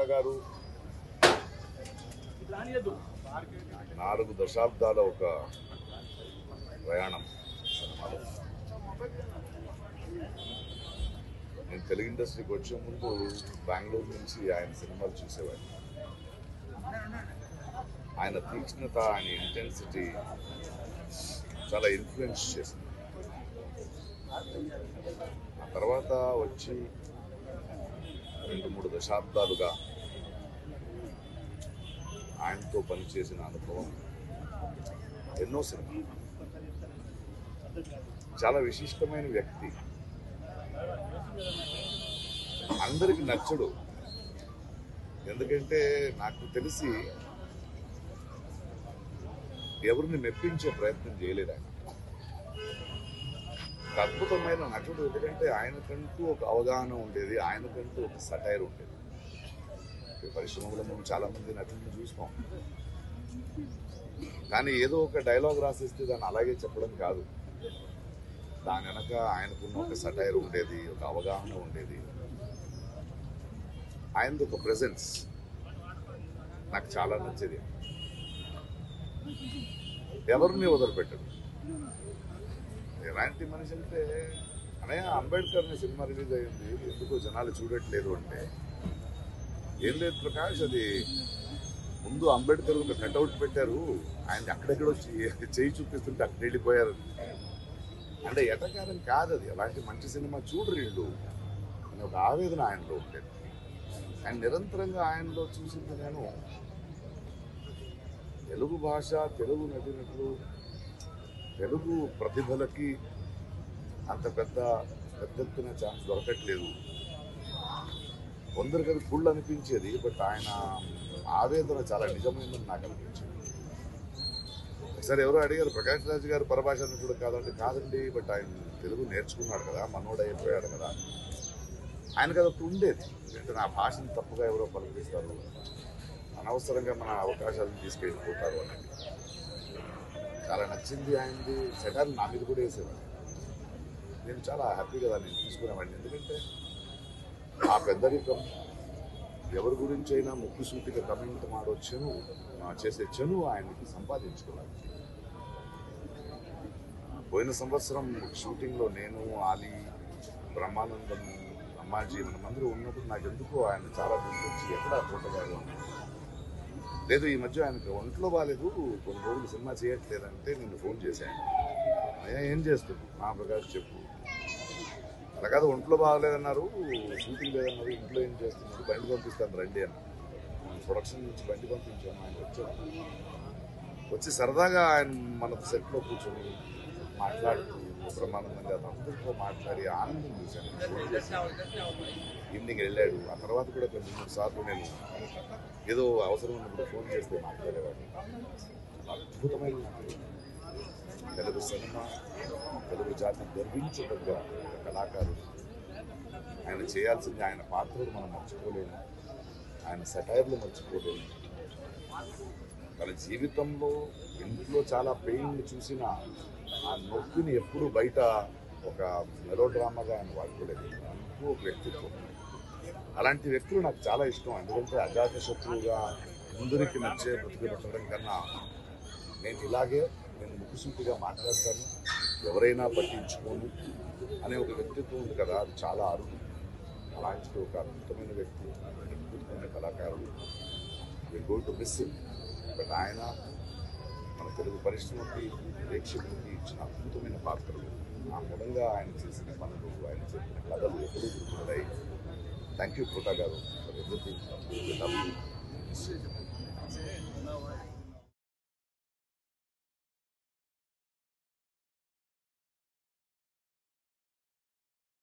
పుట్టా గారు 4 దశాబ్దాల ఒక ప్రయాణం సినిమాలో. నేను తెలుగు ఇండస్ట్రీకి వచ్చే ముందు బెంగళూరు నుంచి ఆయన సినిమాలు చూసేవాడిని. ఆయన తీక్ష్ణత, ఆయన ఇంటెన్సిటీ చాలా ఇన్ఫ్లుయెన్స్ చేసింది. ఆ తర్వాత వచ్చి 2-3 దశాబ్దాలుగా ఆయనతో పనిచేసిన అనుభవం, ఎన్నో సినిమాలు. చాలా విశిష్టమైన వ్యక్తి, అందరికి నచ్చడు. ఎందుకంటే నాకు తెలిసి ఎవరిని మెప్పించే ప్రయత్నం చేయలేదు ఆయన. ఒక అద్భుతమైన నటుడు. ఎందుకంటే ఆయనకంటూ ఒక అవగాహన ఉండేది, ఆయనకంటూ ఒక సటైర్ ఉండేది. పరిశ్రమలో మనం చాలా మంది నటులను చూస్తాం, కానీ ఏదో ఒక డైలాగ్ రాసిస్తే దాన్ని అలాగే చెప్పడం కాదు. దాని వెనక ఆయనకున్న ఒక సటైర్ ఉండేది, ఒక అవగాహన ఉండేది. ఆయనది ఒక ప్రెజెన్స్ నాకు చాలా నచ్చేది. ఎవరిని వదిలిపెట్టడు. ఎలాంటి మనిషి అంటే, అనయ్య అంబేద్కర్ని సినిమా రిలీజ్ అయ్యింది, ఎందుకో జనాలు చూడట్లేదు అంటే, ఏం లేదు ప్రకాష్, అది ముందు అంబేద్కర్ ఒక కట్అవుట్ పెట్టారు, ఆయన అక్కడెక్కడో చేయి చూపిస్తుంటే అక్కడ వెళ్ళిపోయారు అంటే ఎటకారం కాదు. అది అలాంటి మంచి సినిమా చూడరు అనే ఒక ఆవేదన ఆయనలో ఉండేది. ఆయన నిరంతరంగా ఆయనలో చూసింది నేను తెలుగు భాష, తెలుగు నటులు, తెలుగు ప్రతిభలకి అంత పెద్ద ఎత్తున ఛాన్స్ దొరకట్లేదు. కొందరికి అది ఫుల్ అనిపించేది, బట్ ఆయన ఆవేదన చాలా నిజమైందని నాకు అనిపించింది. ఒకసారి ఎవరో అడిగారు, ప్రకాష్ రాజ్ గారు పరభాష నటుడు కాదంటే, కాదండి, బట్ ఆయన తెలుగు నేర్చుకున్నాడు కదా, మనోడు అయిపోయాడు కదా. ఆయనకు అదొకటి ఉండేది. అంటే నా భాషను తప్పుగా ఎవరో పలికిస్తారు, అనవసరంగా మన అవకాశాలను తీసుకెళ్ళిపోతారు అనేది చాలా నచ్చింది. ఆయనది సెటార్లు నా మీద కూడా వేసేవాడిని. నేను చాలా హ్యాపీగా దాన్ని తీసుకునేవాడిని. ఎందుకంటే ఆ పెద్దరికం, ఎవరి గురించి అయినా ముక్కుసూటిగా కమెంట్ మాడొచ్చను చేసే చను ఆయనకి సంపాదించుకున్నాను. పోయిన సంవత్సరం షూటింగ్లో నేను, ఆలీ, బ్రహ్మానందం, అమ్మాజీ మనమందరూ ఉన్నప్పుడు నాకు ఎందుకో ఆయన చాలా గుర్తొచ్చి, ఎక్కడ తోటగారు లేదు, ఈ మధ్య ఆయనకు ఒంట్లో బాగాలేదు, కొన్ని రోజులు సినిమా చేయట్లేదంటే నేను ఫోన్ చేశాను. అయ్యా ఏం చేస్తుంది మా ప్రకాష్ చెప్పు. అలా కాదు, ఒంట్లో బాగాలేదన్నారు, షూటింగ్ లేదన్నారు, ఇంట్లో ఏం చేస్తున్నారు, బండి పంపిస్తాను రండి అన్న. ప్రొడక్షన్ నుంచి బండి పంపించాను. ఆయన వచ్చి సరదాగా ఆయన మన సెట్లో కూర్చొని మాట్లాడుతూ బ్రహ్మానందంగా అందరితో మాట్లాడి ఆనందం చూశాను. ఈవినింగ్ వెళ్ళాడు. ఆ తర్వాత కూడా 2-3 సార్లు నేను ఏదో అవసరం ఉన్నప్పుడు ఫోన్ చేస్తే మాట్లాడేవాడిని. అద్భుతమైన తెలుగు సినిమా, తెలుగు జాతి గర్వించదగ్గ కళాకారుడు. ఆయన చేయాల్సింది, ఆయన పాత్రలు మనం మర్చిపోలేము, ఆయన సెటైర్లు మర్చిపోలేము. తన జీవితంలో ఇంట్లో చాలా పెయిన్ చూసిన ఆ నొప్పిని ఎప్పుడు బయట ఒక మెలో డ్రామాగా ఆయన వాడుకోలేదు. అంటూ ఒక వ్యక్తిత్వం. అలాంటి వ్యక్తులు నాకు చాలా ఇష్టం. ఎందుకంటే అజాత శత్రువుగా అందరికీ నచ్చే బ్రతికి పెట్టడం కన్నా నేను ముక్కుసూటిగా మాట్లాడతాను, ఎవరైనా పట్టించుకోను అనే ఒక వ్యక్తిత్వం ఉంది కదా, అది చాలా అరుదు. అలాంటి ఒక అద్భుతమైన వ్యక్తి, అద్భుతమైన కళాకారుడు. We're going to miss him. But ఆయన మన తెలుగు పరిశ్రమకి, ప్రేక్షకులకి ఇచ్చిన అద్భుతమైన పాత్రలు, ఆ మూలంగా ఆయన చేసిన పనులు, ఆయన చెప్పిన కథలు ఎప్పుడూ గుర్తుంటాయి. థ్యాంక్ యూ పుట్టా గారు ఫర్ ఎవ్రీథింగ్.